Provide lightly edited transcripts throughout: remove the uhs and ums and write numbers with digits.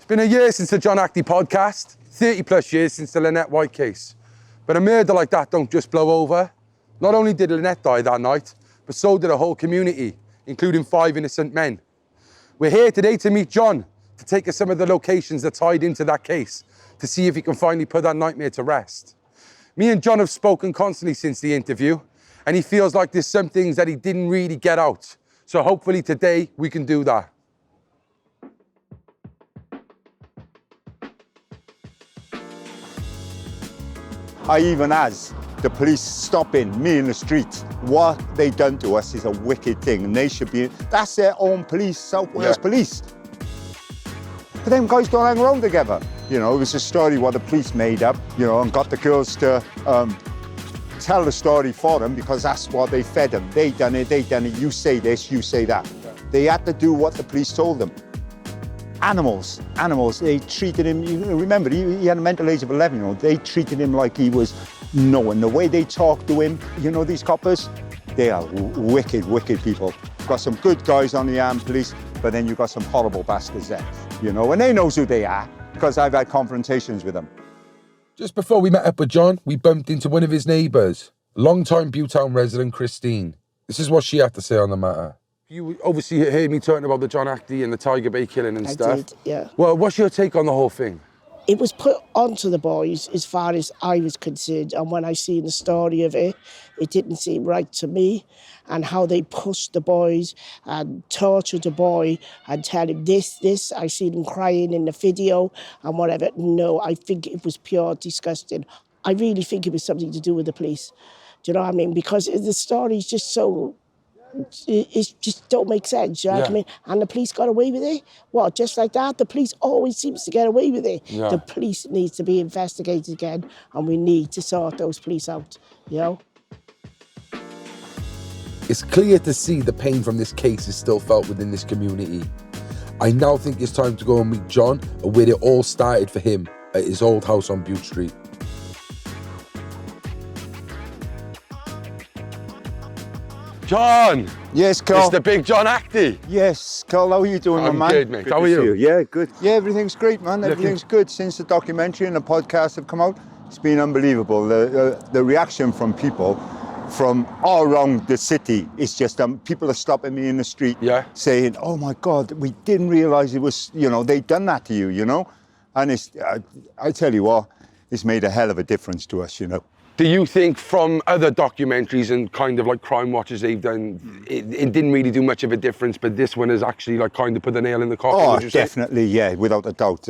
been a year since the John Actie podcast, 30 plus years since the Lynette White case. But a murder like that don't just blow over. Not only did Lynette die that night, but so did a whole community, including 5 innocent men. We're here today to meet John, to take us some of the locations that tied into that case, to see if he can finally put that nightmare to rest. Me and John have spoken constantly since the interview, and he feels like there's some things that he didn't really get out. So hopefully today we can do that. I even asked the police stopping me in the street. What they done to us is a wicked thing, and they should be, that's their own police, South Wales Police. But them guys don't hang around together. You know, it was a story what the police made up, you know, and got the girls to tell the story for them because that's what they fed them. They done it, you say this, you say that. They had to do what the police told them. Animals, they treated him, you remember, he had a mental age of 11, you know, they treated him like he was no one. The way they talk to him, you know, these coppers, they are wicked people. Got some good guys on the armed police, but then you've got some horrible bastards there, you know, and they knows who they are because I've had confrontations with them. Just before we met up with John, we bumped into one of his neighbours, long-time Butetown resident Christine. This is what she had to say on the matter. You obviously heard me talking about the John Actie and the Tiger Bay killing and stuff. I did, yeah. Well, what's your take on the whole thing? It was put onto the boys as far as I was concerned, and when I seen the story of it, it didn't seem right to me, and how they pushed the boys and tortured the boy and tell him this. I seen him crying in the video and whatever. No, I think it was pure disgusting. I really think it was something to do with the police. Do you know what I mean? Because the story's just so... It just don't make sense, you know what I mean? And the police got away with it? What, just like that? The police always seems to get away with it. Yeah. The police needs to be investigated again, and we need to sort those police out, you know? It's clear to see the pain from this case is still felt within this community. I now think it's time to go and meet John, where it all started for him at his old house on Bute Street. John! Yes, Carl. It's the big John Actie. Yes, Carl, how are you doing, my man? I'm good, mate. How are you? Yeah, good. Yeah, everything's great, man. Everything's good. Since the documentary and the podcast have come out, it's been unbelievable. The reaction from people from all around the city is just, people are stopping me in the street saying, oh my God, we didn't realize it was, you know, they'd done that to you, you know? And it's, I tell you what, it's made a hell of a difference to us, you know? Do you think from other documentaries and kind of like crime watches they've done, it didn't really do much of a difference, but this one has actually like kind of put the nail in the coffin? Oh, definitely, yeah, without a doubt.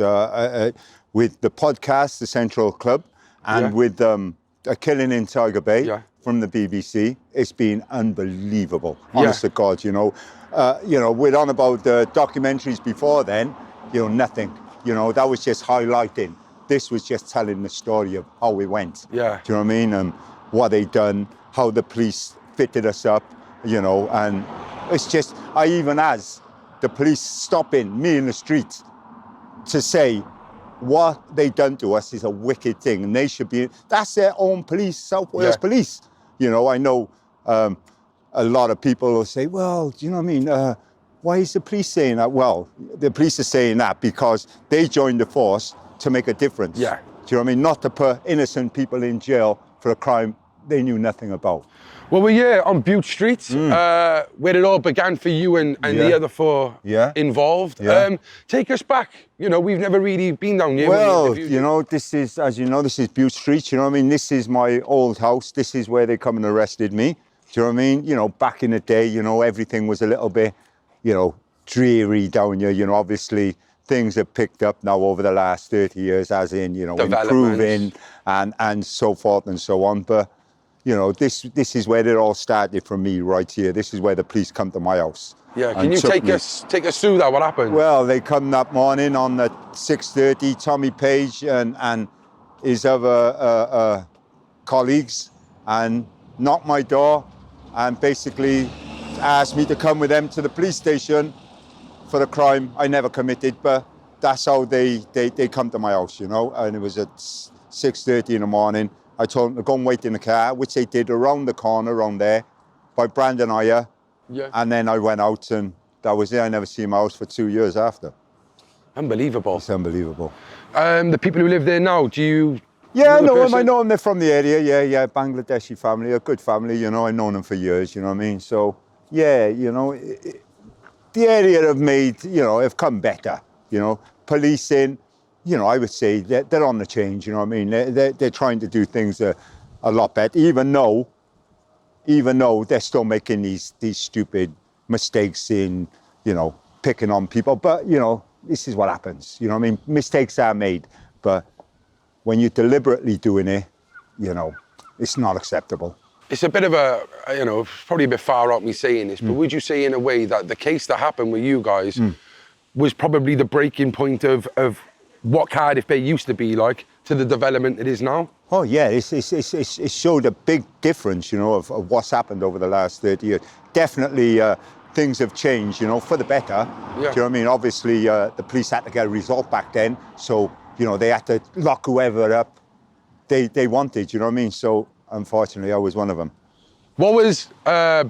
With the podcast, The Central Club, and with A Killing in Tiger Bay from the BBC, it's been unbelievable. Honest to God, you know. We're on about the documentaries before then, you know, nothing. You know, that was just highlighting. This was just telling the story of how we went. Yeah. Do you know what I mean? What they done, how the police fitted us up, you know, and it's just, I even asked the police stopping me in the street to say, what they done to us is a wicked thing, and they should be, that's their own police, South Wales Police. You know, I know a lot of people will say, well, do you know what I mean? Why is the police saying that? Well, the police are saying that because they joined the force to make a difference. Yeah. Do you know what I mean? Not to put innocent people in jail for a crime they knew nothing about. Well, we're here on Bute Street, where it all began for you and the other 4 involved. Take us back. You know, we've never really been down here. Well, you know, this is, as you know, this is Bute Street. You know what I mean? This is my old house. This is where they come and arrested me. Do you know what I mean? You know, back in the day, you know, everything was a little bit, you know, dreary down here. You know, obviously, things have picked up now over the last 30 years, as in, you know, improving and so forth and so on. But, you know, this is where it all started for me right here. This is where the police come to my house. Yeah, can you take us through that? What happened? Well, they come that morning on the 6:30, Tommy Page and his other colleagues, and knocked my door and basically asked me to come with them to the police station for a crime I never committed, but that's how they come to my house, you know, and it was at 6:30 in the morning. I told them to go and wait in the car, which they did around the corner, around there, by Brandon Iyer. Yeah. And then I went out and that was it. I never seen my house for 2 years after. Unbelievable. It's unbelievable. The people who live there now, do you... Yeah, I know them. They're from the area. Yeah, Bangladeshi family, a good family. You know, I've known them for years. You know what I mean? So, yeah, you know, the area have come better. You know, policing. You know, I would say they're on the change. You know what I mean? They're trying to do things a lot better, even though they're still making these stupid mistakes in, you know, picking on people. But you know, this is what happens. You know what I mean? Mistakes are made, but when you're deliberately doing it, you know, it's not acceptable. It's a bit of a, you know, probably a bit far out me saying this, but would you say in a way that the case that happened with you guys was probably the breaking point of what Cardiff Bay used to be like to the development it is now? Oh yeah, it showed a big difference, you know, of what's happened over the last 30 years. Definitely things have changed, you know, for the better. Yeah. Do you know what I mean? Obviously, the police had to get a result back then, so, you know, they had to lock whoever up they wanted, you know what I mean? So, unfortunately, I was one of them. What was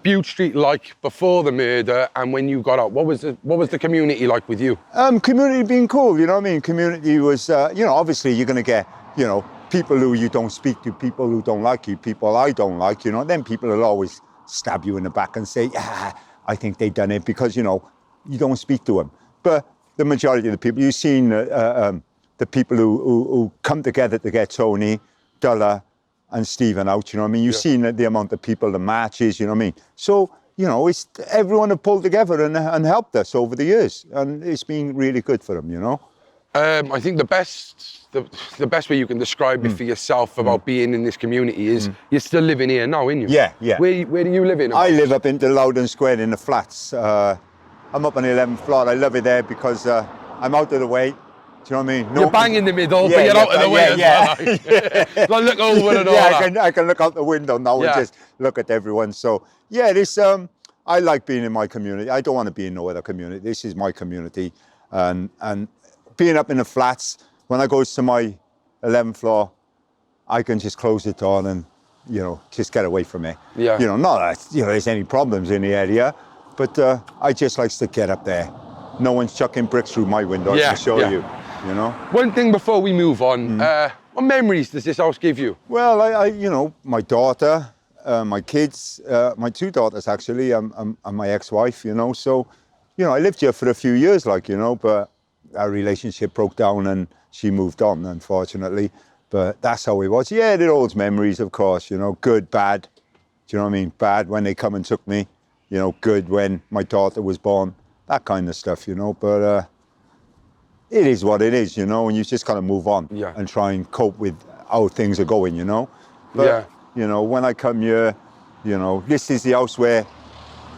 Bute Street like before the murder and when you got out? What was the community like with you? Community being cool, you know what I mean? Community was, you know, obviously you're going to get, you know, people who you don't speak to, people who don't like you, people I don't like, you know, then people will always stab you in the back and say, yeah, I think they done it because, you know, you don't speak to them. But the majority of the people, you've seen the people who come together to get Tony, Dulla and Stephen out, you know what I mean? You've seen the amount of people, the marches, you know what I mean? So, you know, everyone have pulled together and helped us over the years, and it's been really good for them, you know? I think the best way you can describe it for yourself about being in this community is you're still living here now, aren't you? Yeah. Where do you live in? I live up in Loudon Square in the flats. I'm up on the 11th floor. I love it there because I'm out of the way. Do you know what I mean? You're bang in the middle, but you're out of the way as well. Like, look over and all that. I can look out the window now and just look at everyone. So, yeah, I like being in my community. I don't want to be in no other community. This is my community. And being up in the flats, when I go to my 11th floor, I can just close the door and, you know, just get away from it. Yeah. You know, not that, you know, there's any problems in the area, but I just like to get up there. No one's chucking bricks through my window, I can show you. You know. One thing before we move on, what memories does this house give you? Well, I you know, my daughter, my kids, my two daughters actually, and my ex-wife, you know. So, you know, I lived here for a few years, like, you know, but our relationship broke down and she moved on, unfortunately. But that's how it was. Yeah, it holds memories, of course, you know, good, bad. Do you know what I mean? Bad when they come and took me, you know, good when my daughter was born, that kind of stuff, you know. But it is what it is, you know, and you just kind of move on and try and cope with how things are going, you know. But, you know, when I come here, you know, this is the house where,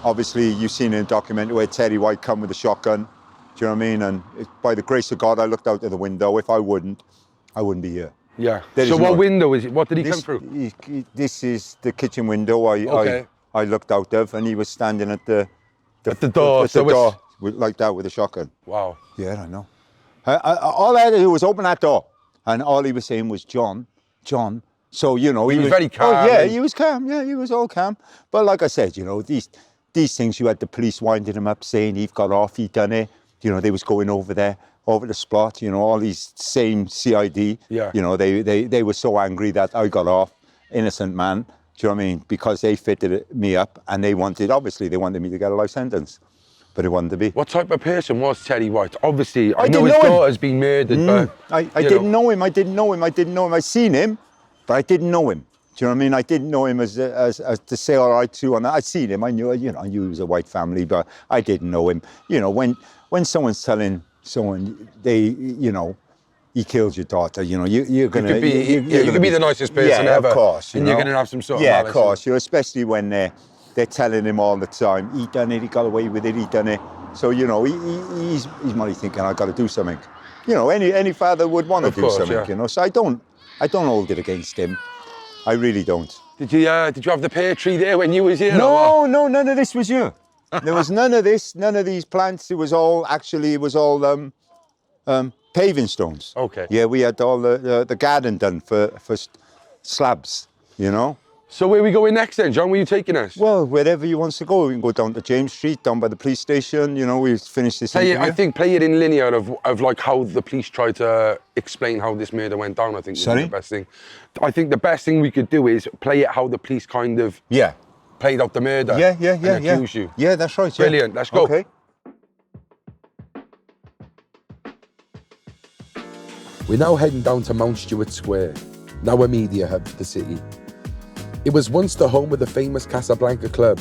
obviously, you've seen in the documentary where Teddy White come with a shotgun. Do you know what I mean? And by the grace of God, I looked out of the window. If I wouldn't be here. Yeah. So what window is it? What did he come through? This is the kitchen window I looked out of, and he was standing at the door. At the door, like that, with a shotgun. Wow. Yeah, I know. All I had to do was open that door, and all he was saying was, John. So, you know, he was very calm. Oh, yeah, he was calm. Yeah, he was all calm. But like I said, you know, these things, you had the police winding him up, saying he got off, he done it. You know, they was going over there, over the spot, you know, all these same CID. Yeah. You know, they were so angry that I got off, innocent man. Do you know what I mean? Because they fitted me up, and they wanted me to get a life sentence. But it wanted to be. What type of person was Teddy White? Obviously, I know his daughter's been murdered, but... I didn't know him. I seen him, but I didn't know him. Do you know what I mean? I didn't know him as to say all right to, and I seen him. I knew he was a white family, but I didn't know him. You know, when someone's telling someone you know, he killed your daughter, you know, you're gonna... You could be the nicest person ever. Of course. And you're gonna have some sort of... Yeah, of course. You know, especially when they're telling him all the time, he done it, he got away with it, he done it. So, you know, he's probably thinking, I've got to do something. You know, any father would want to do something, you know. So I don't hold it against him. I really don't. Did you have the pear tree there when you was here? No, none of this was here. There was none of this, none of these plants. It was all paving stones. Okay. Yeah, we had all the garden done for slabs, you know. So where are we going next then, John? Where are you taking us? Well, wherever you want to go. We can go down to James Street, down by the police station. You know, we finish this interview. I think play it in linear of like how the police tried to explain how this murder went down. I think is the best thing. I think the best thing we could do is play it how the police kind of played out the murder. And accuse you. Yeah, that's right. Yeah. Brilliant. Let's go. Okay. We're now heading down to Mount Stewart Square, now a media hub for the city. It was once the home of the famous Casablanca Club,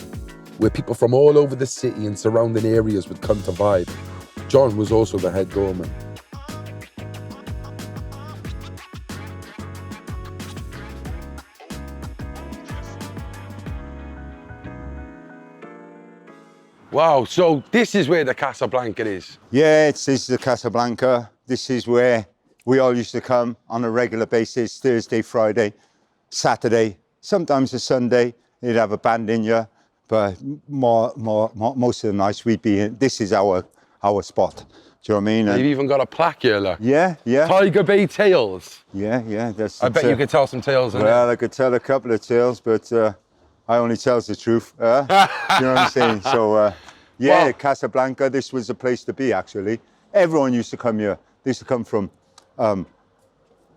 where people from all over the city and surrounding areas would come to vibe. John was also the head doorman. Wow, so this is where the Casablanca is? Yeah, this is the Casablanca. This is where we all used to come on a regular basis, Thursday, Friday, Saturday, sometimes a Sunday. They'd have a band in here, but most of the nights we'd be in. This is our spot. Do you know what I mean? You've even got a plaque here, look. Yeah. Tiger Bay Tales. Yeah. I bet you could tell some tales. Well, I could tell a couple of tales, but I only tells the truth. You know what I'm saying? So, wow. Casablanca, this was the place to be, actually. Everyone used to come here. They used to come from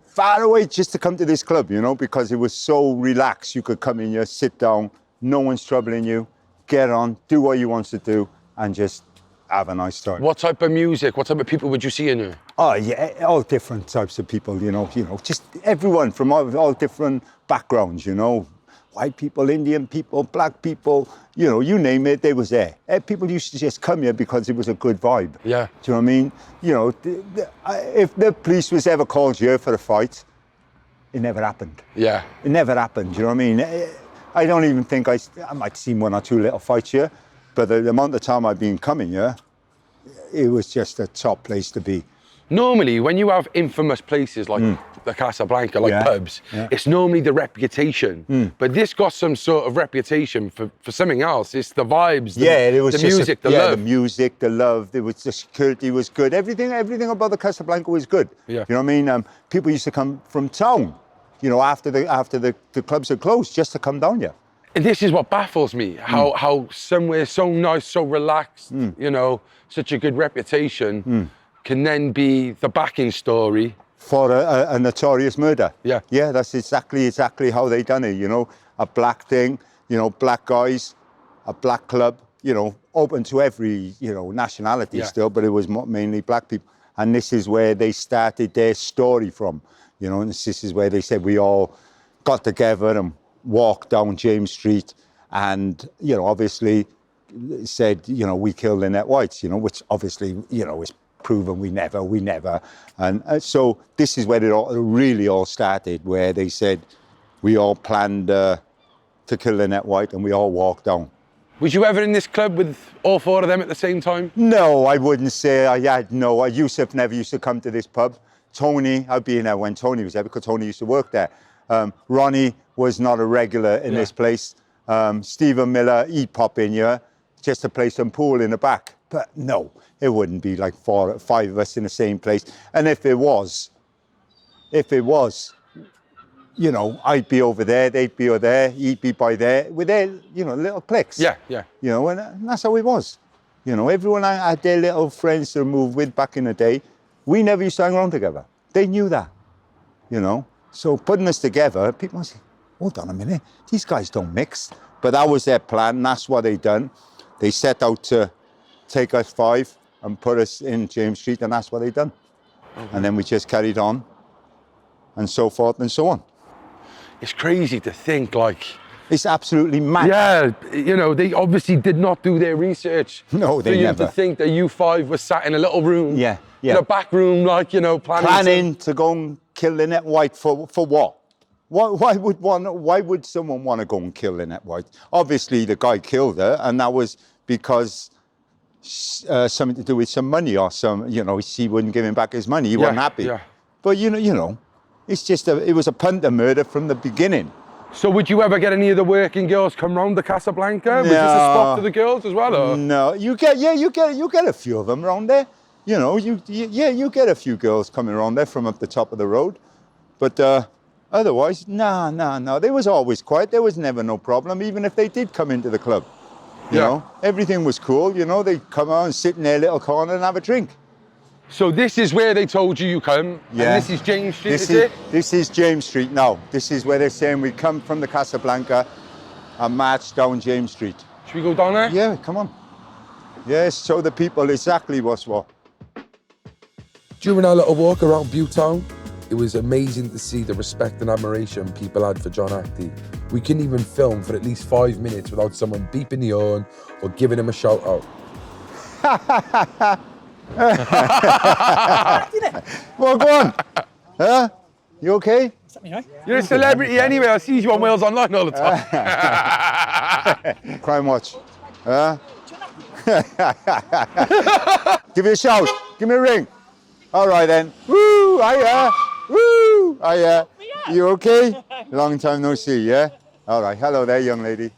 far away just to come to this club, you know, because it was so relaxed. You could come in here, sit down, no one's troubling you, get on, do what you want to do, and just have a nice time. What type of music, what type of people would you see in here? Oh, yeah, all different types of people, you know, just everyone from all different backgrounds, you know. White people, Indian people, black people, you know, you name it, they was there. People used to just come here because it was a good vibe. Yeah. Do you know what I mean? You know, if the police was ever called here for a fight, it never happened. Yeah. It never happened, do you know what I mean? I don't even think I might see one or two little fights here, but the amount of time I've been coming here, it was just a top place to be. Normally, when you have infamous places like the Casablanca, like pubs, it's normally the reputation. But this got some sort of reputation for something else. It's the vibes, the music, the love. The music, the love, the security was good. Everything about the Casablanca was good. Yeah. You know what I mean? People used to come from town, you know, after the clubs had closed, just to come down here. And this is what baffles me, how somewhere so nice, so relaxed, you know, such a good reputation, can then be the backing story for a notorious murder. Yeah. Yeah, that's exactly how they done it, you know. A black thing, you know, black guys, a black club, you know, open to every, you know, nationality still, but it was mainly black people. And this is where they started their story from, you know, and this is where they said we all got together and walked down James Street and, you know, obviously said, you know, we killed Lynette White, you know, which obviously, you know, is proven we never. And so this is where it really all started, where they said we all planned to kill Lynette White and we all walked down. Was you ever in this club with all four of them at the same time? No, I wouldn't say I had. No, Yusuf never used to come to this pub. Tony, I'd be in there when Tony was there because Tony used to work there. Ronnie was not a regular in this place. Stephen Miller, he'd pop in here just to play some pool in the back. But no, it wouldn't be like 4 or 5 of us in the same place. And if it was, you know, I'd be over there, they'd be over there, he'd be by there, with their, you know, little cliques. Yeah. You know, and that's how it was. You know, everyone had their little friends to move with back in the day. We never used to hang around together. They knew that, you know. So putting us together, people must say, hold on a minute, these guys don't mix. But that was their plan, that's what they done. They set out to take us 5 and put us in James Street, and that's what they done. And then we just carried on, and so forth and so on. It's crazy to think, like... It's absolutely mad. Yeah, you know, they obviously did not do their research. No, they never. For you to think that you 5 were sat in a little room. Yeah. In a back room, like, you know, planning to go and kill Lynette White for what? Why would someone want to go and kill Lynette White? Obviously, the guy killed her, and that was because something to do with some money or some, you know, she wouldn't give him back his money. He wasn't happy. Yeah. But you know, it's just it was a punter murder from the beginning. So would you ever get any of the working girls come round the Casablanca? Was this a spot for the girls as well? Or? No, you get a few of them around there. You know, you get a few girls coming around there from up the top of the road. But Otherwise, no. They was always quiet. There was never no problem, even if they did come into the club. You know, everything was cool. You know, they'd come out and sit in their little corner and have a drink. So this is where they told you come, yeah. And this is James Street, is it? This is James Street now. This is where they're saying we come from the Casablanca and march down James Street. Should we go down there? Yeah, come on. Yes, show the people exactly what's what. During our little walk around Butetown, it was amazing to see the respect and admiration people had for John Actie. We couldn't even film for at least 5 minutes without someone beeping the horn or giving him a shout out. Well, go on. Huh? You okay? You're a celebrity anyway. I see you on Wales Online all the time. Crime Watch. Huh? Give me a shout. Give me a ring. All right then. Woo! Hiya! Woo! Hiya! You okay? Long time no see, yeah? All right. Hello there, young lady.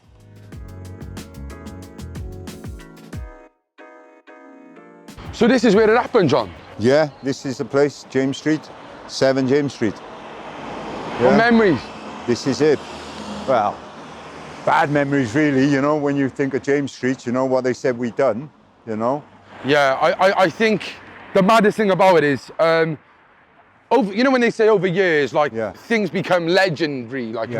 So this is where it happened, John? Yeah, this is the place, James Street, 7 James Street. What memories? This is it. Well, bad memories really, you know, when you think of James Street, you know, what they said we done, you know? Yeah, I think the maddest thing about it is, over, you know when they say over years, like things become legendary, like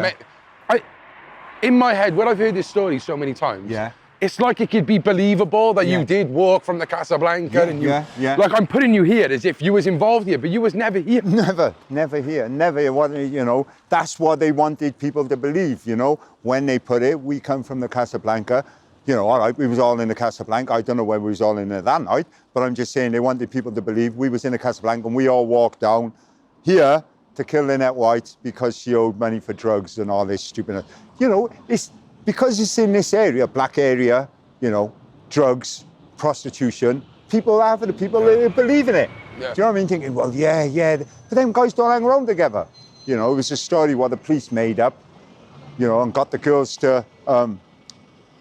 in my head, when I've heard this story so many times, it's like it could be believable that you did walk from the Casablanca and you, like I'm putting you here as if you was involved here, but you was never here. Never here, never, you know, that's what they wanted people to believe, you know, when they put it, we come from the Casablanca, you know, all right, we was all in the Casablanca, I don't know where we was all in there that night, but I'm just saying they wanted people to believe we was in the Casablanca and we all walked down here to kill Lynette White because she owed money for drugs and all this stupid, you know, it's, because it's in this area, black area, you know, drugs, prostitution, people believe in it. Do you know what I mean? Thinking, well, but them guys don't hang around together. You know, it was a story what the police made up, you know, and got the girls to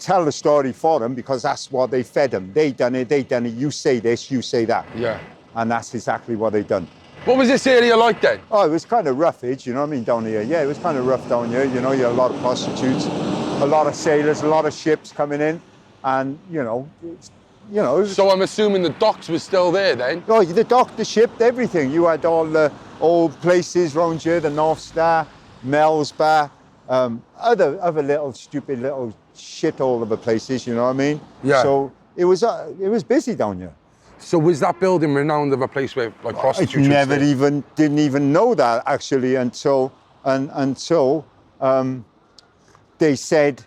tell the story for them because that's what they fed them. They done it, you say this, you say that. Yeah. And that's exactly what they done. What was this area like then? Oh, it was kind of roughage, you know what I mean, down here. Yeah, it was kind of rough down here, you know, you had a lot of prostitutes, a lot of sailors, a lot of ships coming in, and you know. So I'm assuming the docks was still there then? Oh, the dock, the ship, everything. You had all the old places around here, the North Star, Mel's Bar, other little stupid little shit all over places. You know what I mean? Yeah. So it was busy down here. So was that building renowned of a place where like prostitutes? I didn't even know that actually until they said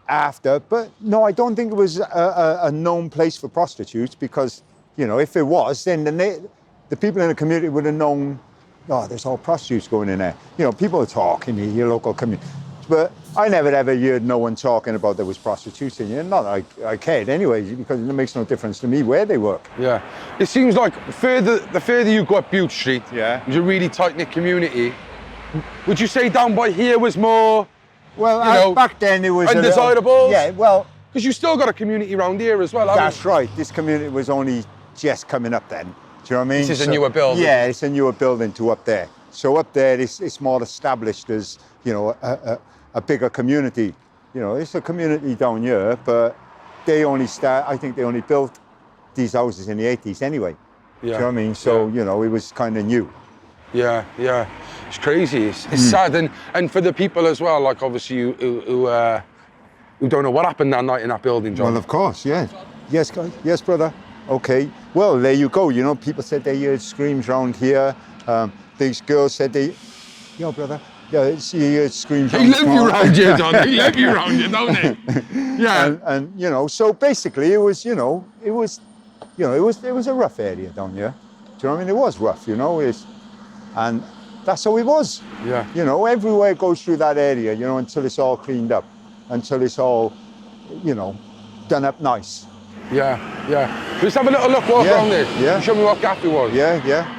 after, but no, I don't think it was a known place for prostitutes because, you know, if it was, then the people in the community would have known, oh, there's all prostitutes going in there. You know, people are talking in your local community. But I never ever heard no one talking about there was prostitutes in here. Not that I cared anyway, because it makes no difference to me where they work. Yeah. It seems like the further you go up Bute Street, it was a really tight-knit community. Would you say down by here was more, well, back then it was undesirable? Yeah, well. Because you still got a community around here as well, haven't you? That's right. This community was only just coming up then. Do you know what I mean? This is a newer building. Yeah, it's a newer building to up there. So up there, it's more established as, you know, a bigger community. You know, it's a community down here, but I think they only built these houses in the 80s anyway. Yeah. Do you know what I mean? So, you know, it was kind of new. Yeah. It's crazy. It's sad. And for the people as well, like obviously who don't know what happened that night in that building, John. Well, of course, yeah. Yes, guys. Yes, brother. Okay. Well, there you go. You know, people said they heard screams around here. These girls said yo, brother. Yeah, she screams. They love you around here, John. They love you around here, don't they? Yeah. And you know, so basically, it was a rough area down here. Do you know what I mean? It was rough, you know. And that's how it was. Yeah. You know, everywhere it goes through that area, you know, until it's all cleaned up, until it's all, you know, done up nice. Yeah. Let's have a little look walk around this. Yeah. Show me what cafe was. Yeah.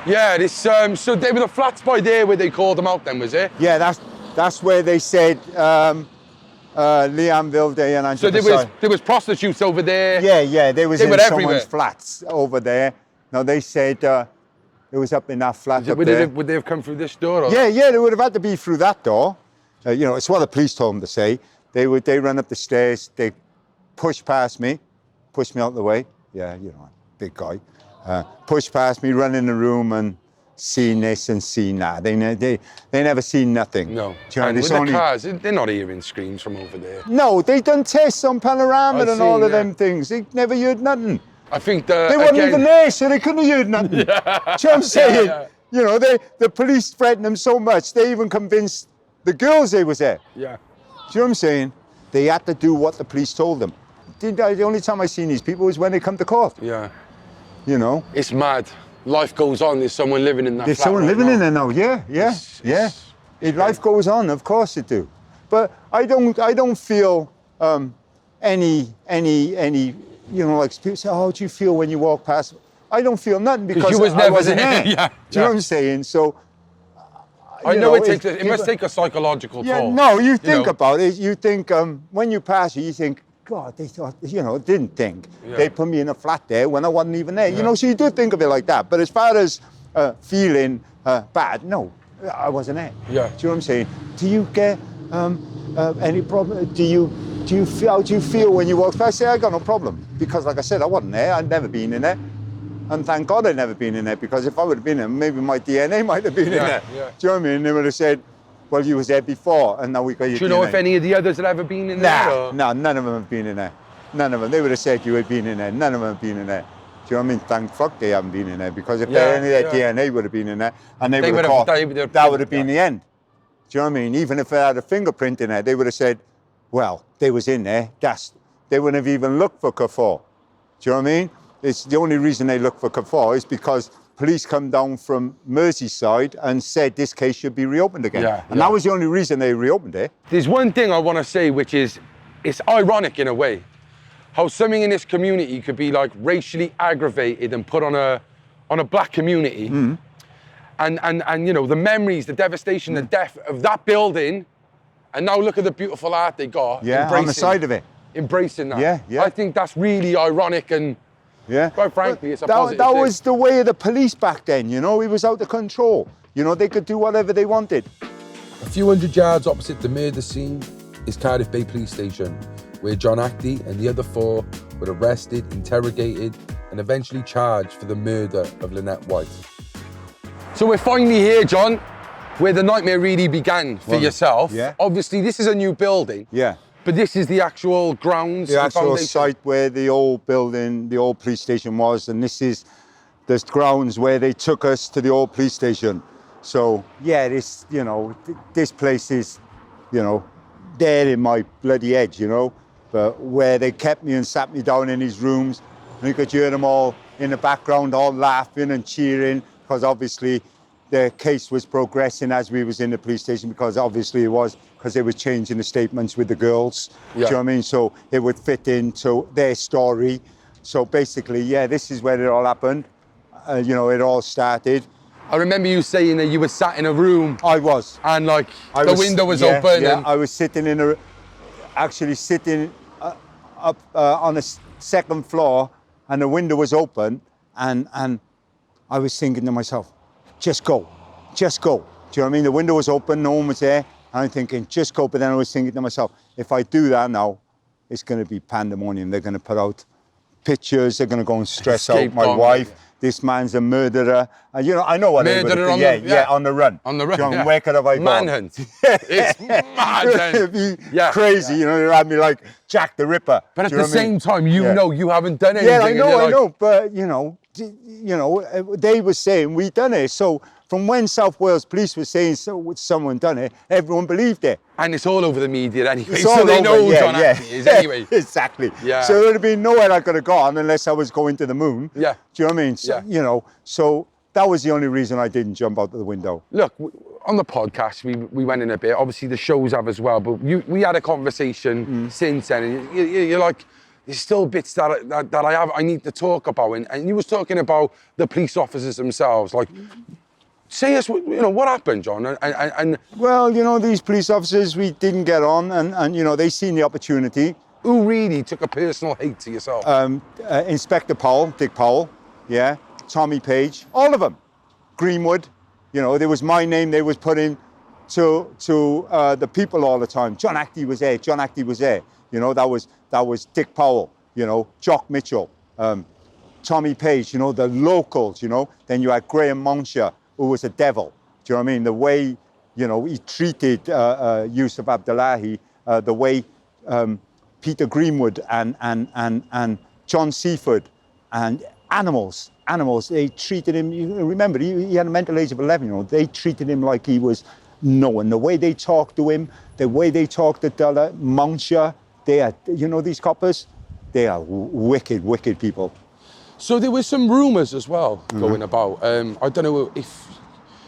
Yeah, this, so they were the flats by there where they called them out then, was it? Yeah, that's where they said Liamville Day and Angela. So there was prostitutes over there? Yeah, they were in someone's flats over there. Now they said It was up in that flat up Would there. they have come through this door? Or? Yeah, they would have had to be through that door. It's what the police told them to say. They run up the stairs, they push past me out the way. Yeah, big guy. Push past me, run in the room and seen this and seen that. They never seen nothing. No. And with the cars, they're not hearing screams from over there. No, they done tests on Panorama and all of them things. They never heard nothing. I think they weren't even there, so they couldn't have heard nothing. Do you know what I'm saying? The police threatened them so much, they even convinced the girls they was there. Yeah. Do you know what I'm saying? They had to do what the police told them. The only time I seen these people was when they come to court. Yeah. It's mad. Life goes on. There's someone living in that There's flat someone right living now. in there now. Life goes on, of course it do. But I don't feel any like people say, how do you feel when you walk past? I don't feel nothing because I wasn't there. Yeah. Do you know what I'm saying? So I know it must take a psychological toll. Yeah, no, you think about it. You think when you pass it, you think, God, they thought, didn't think. Yeah. They put me in a flat there when I wasn't even there. Yeah. So you do think of it like that. But as far as feeling bad, no, I wasn't there. Yeah. Do you know what I'm saying? Do you get any problem? Do you feel? How do you feel when you walk past? I say I got no problem because, like I said, I wasn't there. I'd never been in there, and thank God I'd never been in there because if I would have been there, maybe my DNA might have been in there. Yeah. Do you know what I mean? They would have said, well, you was there before, and now we got you. Do you know if any of the others had ever been in there? No, none of them have been in there. None of them. They would have said you had been in there. None of them have been in there. Do you know what I mean? Thank fuck they haven't been in there because if any of their DNA would have been in there, and they would have caught, that would have been the end. Do you know what I mean? Even if they had a fingerprint in there, they would have said, well, they was in there. They wouldn't have even looked for Carrefour. Do you know what I mean? It's the only reason they look for Carrefour is because police come down from Merseyside and said this case should be reopened again. And that was the only reason they reopened it. There's one thing I want to say, which is, it's ironic in a way, how something in this community could be like racially aggravated and put on a black community. Mm. And the memories, the devastation, the death of that building, and now look at the beautiful art they got. Yeah, on the side of it. Embracing that. Yeah. I think that's really ironic and quite frankly, it's a positive that thing. was the way of the police back then, it was out of control. They could do whatever they wanted. A few hundred yards opposite the murder scene is Cardiff Bay Police Station, where John Actie and the other 4 were arrested, interrogated, and eventually charged for the murder of Lynette White. So we're finally here, John, where the nightmare really began for yourself. Yeah. Obviously, this is a new building. Yeah. But this is the actual grounds. The actual site where the old building, the old police station was, and this is the grounds where they took us to the old police station. So yeah, this place is, there in my bloody edge, but where they kept me and sat me down in these rooms, and you could hear them all in the background, all laughing and cheering, because obviously the case was progressing as we was in the police station, because obviously it was, because they were changing the statements with the girls. Yeah. Do you know what I mean? So it would fit into their story. So basically, this is where it all happened. It all started. I remember you saying that you were sat in a room. I was. And the window was open. Yeah, I was sitting up on the second floor, and the window was open, and I was thinking to myself, just go. Do you know what I mean? The window was open, no one was there. And I'm thinking, just go. But then I was thinking to myself, if I do that now, it's going to be pandemonium. They're going to put out pictures. They're going to go and stress out my wife. This man's a murderer. And I know what murderer on the run. On the run. Where could have I gone? Manhunt. It's mad. It'd be crazy. They had me like Jack the Ripper. But at the same time, you know you haven't done anything. Yeah, I know. But they were saying we done it. So from when South Wales Police was saying someone done it, everyone believed it. And it's all over the media anyway, so they know who John Actie is anyway. Exactly. Yeah. So there would have been nowhere I could have gone unless I was going to the moon. Yeah. Do you know what I mean? So, so that was the only reason I didn't jump out of the window. Look, on the podcast, we went in a bit. Obviously, the shows have as well, but we had a conversation since then. And you're like, there's still bits that I need to talk about. And you was talking about the police officers themselves. Like, say us, what happened, John? And well, these police officers, we didn't get on, and they seen the opportunity. Who really took a personal hate to yourself? Inspector Powell, Dick Powell, Tommy Page, all of them. Greenwood, you know, there was my name they was putting to the people all the time. John Actie was there. John Actie was there. You know, that was Dick Powell. You know, Jock Mitchell, Tommy Page. You know, the locals. You know, then you had Graham Mountshire, who was a devil. Do you know what I mean? The way, you know, he treated Yusuf Abdullahi, the way Peter Greenwood and John Seaford and animals, they treated him, you remember, he had a mental age of 11, you know, they treated him like he was no one. The way they talked to him, the way they talked to Dulla, Mountshire, they are, you know, these coppers, they are wicked, wicked people. So there were some rumours as well going about. I don't know if,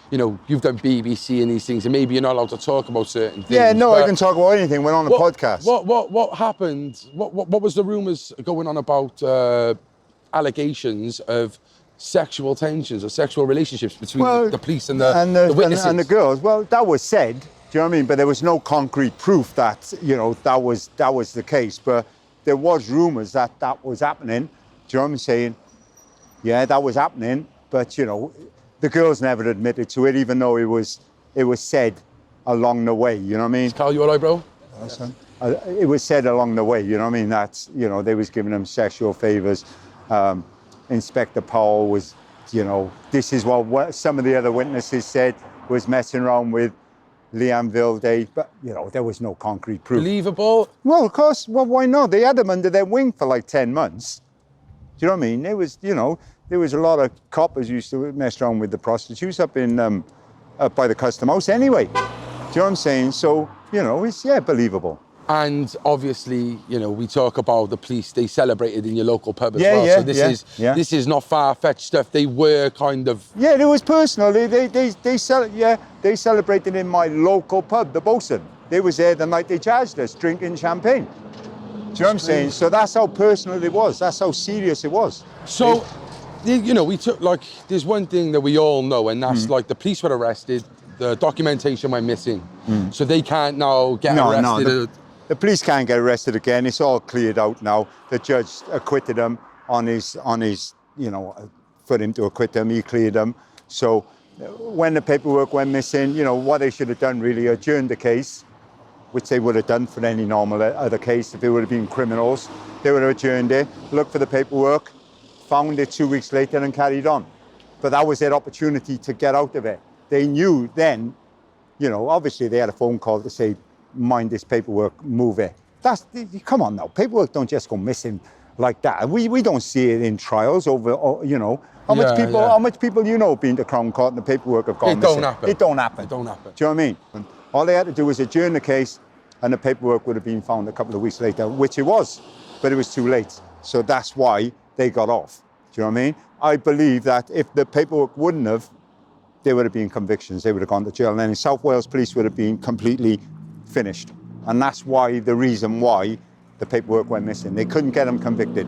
you know, you've done BBC and these things, and maybe you're not allowed to talk about certain things. Yeah, no, I can talk about anything. We're on a podcast. What happened? What was the rumours going on about allegations of sexual tensions or sexual relationships between the police and the witnesses? And the girls? Well, that was said. Do you know what I mean? But there was no concrete proof that, you know, that was the case. But there was rumours that was happening. Do you know what I'm saying? Yeah, that was happening. But, you know, the girls never admitted to it, even though it was said along the way, you know what I mean? Carl, you all right, bro? Awesome. It was said along the way, you know what I mean? That's, you know, they was giving them sexual favours. Inspector Powell was, you know, this is what some of the other witnesses said, was messing around with Leanne Vilde, but, you know, there was no concrete proof. Believable? Well, of course, well, why not? They had them under their wing for like 10 months. Do you know what I mean? It was, you know, there was a lot of coppers used to mess around with the prostitutes up in up by the Custom House anyway. Do you know what I'm saying? So, you know, it's, yeah, believable. And obviously, you know, we talk about the police, they celebrated in your local pub as well. So this is not far-fetched stuff. They were kind of... Yeah, it was personal. They celebrated in my local pub, the Bosun. They was there the night they charged us, drinking champagne. Do you know what I'm saying? So that's how personal it was. That's how serious it was. So, you know, we took, like, there's one thing that we all know, and that's like the police were arrested, the documentation went missing. So they can't now get arrested. The police can't get arrested again. It's all cleared out now. The judge acquitted him on his, you know, for him to acquit him, he cleared him. So when the paperwork went missing, you know, what they should have done really, adjourned the case, which they would have done for any normal other case. If it would have been criminals, they would have adjourned it, looked for the paperwork, found it 2 weeks later and carried on. But that was their opportunity to get out of it. They knew then, you know, obviously they had a phone call to say, mind this paperwork, move it. Come on now, paperwork don't just go missing like that. We don't see it in trials over, you know, how much people you know been to Crown Court and the paperwork have gone missing. It don't happen. It don't happen. Do you know what I mean? All they had to do was adjourn the case and the paperwork would have been found a couple of weeks later, which it was, but it was too late. So that's why they got off. Do you know what I mean? I believe that if the paperwork wouldn't have, there would have been convictions. They would have gone to jail. And then South Wales Police would have been completely finished. And that's why, the reason why the paperwork went missing. They couldn't get them convicted.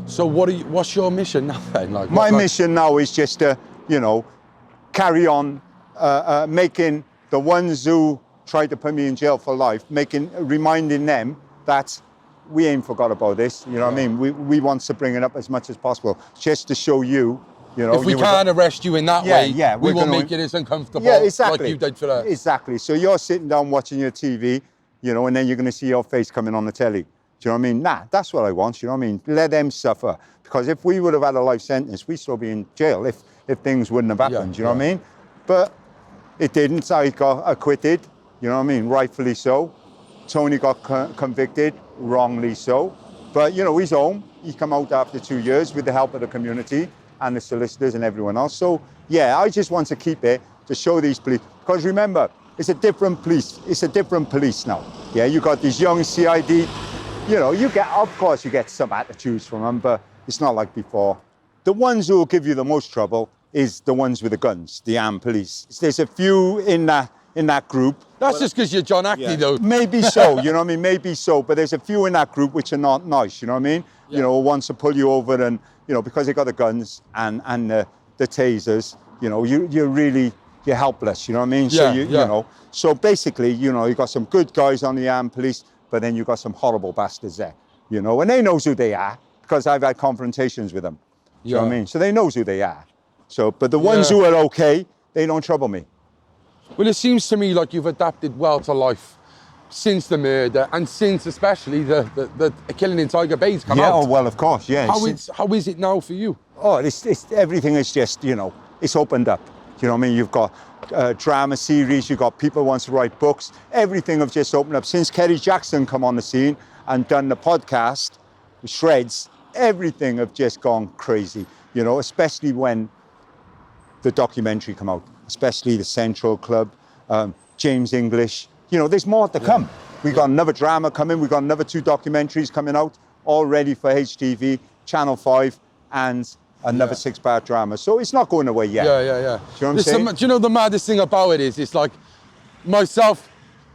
So what's your mission now then? My mission now is just to, you know, carry on making the ones who tried to put me in jail for life, reminding them that we ain't forgot about this, you know what I mean? We want to bring it up as much as possible, just to show you, you know. If we can't arrest you in that way, we will make it as uncomfortable like you did for us. Exactly. So you're sitting down watching your TV, you know, and then you're going to see your face coming on the telly. Do you know what I mean? Nah, that's what I want, you know what I mean? Let them suffer. Because if we would have had a life sentence, we'd still be in jail if things wouldn't have happened, you know what I mean? But it didn't. I got acquitted, you know what I mean? Rightfully so. Tony got convicted, wrongly so. But, you know, he's home. He come out after 2 years with the help of the community and the solicitors and everyone else. So, yeah, I just want to keep it to show these police. Because remember, it's a different police. It's a different police now. Yeah, you got these young CID. You know, of course, you get some attitudes from them, but it's not like before. The ones who will give you the most trouble is the ones with the guns, the armed police. There's a few in that group. That's just because you're John Actie, though. Maybe so, you know what I mean? Maybe so. But there's a few in that group which are not nice, you know what I mean? Yeah. You know, wants to pull you over and, you know, because they got the guns and the tasers, you know, you're helpless, you know what I mean? Yeah, so, you know, so basically, you know, you got some good guys on the armed police, but then you got some horrible bastards there, you know, and they knows who they are because I've had confrontations with them. Do you know what I mean? So they knows who they are. So, but the ones who are okay, they don't trouble me. Well, it seems to me like you've adapted well to life since the murder and since especially the killing in Tiger Bay's come out. Oh, well, of course, yeah. How is it now for you? Oh, everything is just, you know, it's opened up. You know what I mean? You've got drama series, you've got people who want to write books. Everything have just opened up. Since Kerry Jackson come on the scene and done the podcast, Shreds, everything have just gone crazy, you know, especially when the documentary come out, especially the Central Club, James English. You know, there's more to come. We got another drama coming. We got another 2 documentaries coming out, all ready for HTV, Channel 5, and another 6-part drama. So it's not going away yet. Yeah. Do you know what I'm saying? Do you know the maddest thing about it is, it's like myself,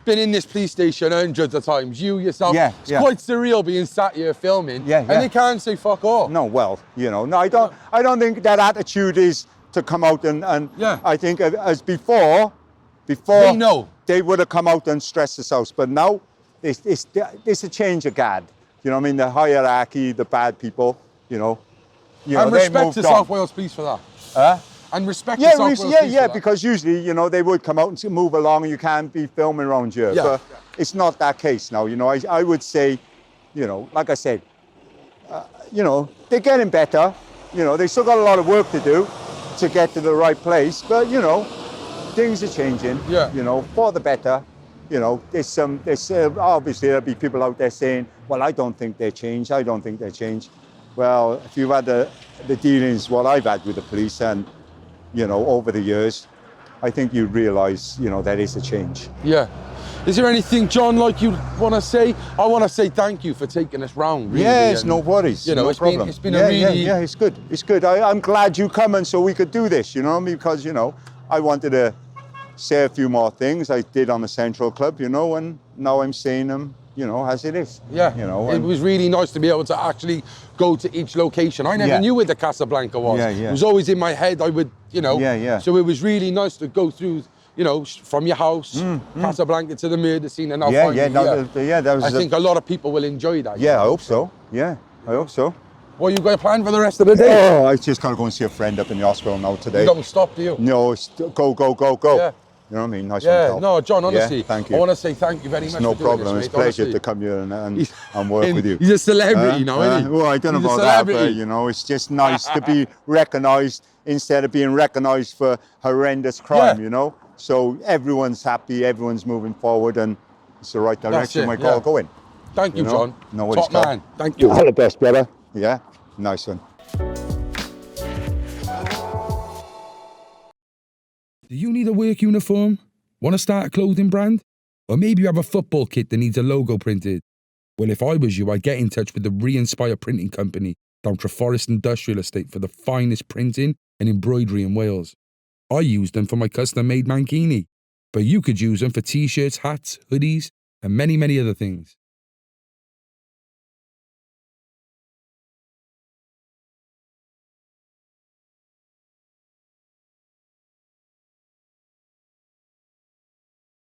been in this police station hundreds of times, you yourself. It's quite surreal being sat here filming. And they can't say fuck off. No, well, you know, no, I don't think that attitude is to come out and I think as before they know. They would have come out and stressed this out. But now it's a change of guard. You know what I mean? The hierarchy, the bad people, you know. And respect to South Wales Police for that. And respect to South Wales Police for that. Because usually, you know, they would come out and move along and you can't be filming around here. But it's not that case now, you know. I would say, you know, like I said, you know, they're getting better. You know, they still got a lot of work to do to get to the right place. But, you know, things are changing, you know, for the better. You know, there's obviously there'll be people out there saying, well, I don't think they change. I don't think they change. Well, if you've had the dealings what I've had with the police and, you know, over the years, I think you realise, you know, there is a change. Yeah. Is there anything, John, like you want to say? I want to say thank you for taking us round. Really, yes, no worries. You know, no problem. It's been a really... Yeah, it's good. It's good. I'm glad you come and so we could do this, you know, because, you know, I wanted to say a few more things I did on the Central Club, you know, and now I'm saying them, you know, as it is. Yeah, you know, it was really nice to be able to actually go to each location. I never knew where the Casablanca was. It was always in my head. I would, you know. So it was really nice to go through, you know, from your house, Casablanca to the murder scene, and now I think a lot of people will enjoy that. Yeah, I hope so. Yeah, I hope so. What are you going to plan for the rest of the day? Oh, I just got to go and see a friend up in the hospital now today. You don't stop, do you? No, it's go. Yeah. You know what I mean? Nice one, no, John, honestly, thank you. I want to say thank you very much. No for doing problem. This, it's a pleasure to come here and work with you. He's a celebrity now, isn't he? Well, I don't know about that, but you know, it's just nice to be recognised instead of being recognised for horrendous crime, you know? So everyone's happy, everyone's moving forward, and it's the right direction we're all going. Thank you, John. No worries, top man. Thank you. All the best, brother. Yeah, nice one. Do you need a work uniform? Want to start a clothing brand? Or maybe you have a football kit that needs a logo printed? Well, if I was you, I'd get in touch with the Re-Inspire Printing Company down Treforest Industrial Estate for the finest printing and embroidery in Wales. I use them for my custom-made mankini, but you could use them for t-shirts, hats, hoodies, and many, many other things.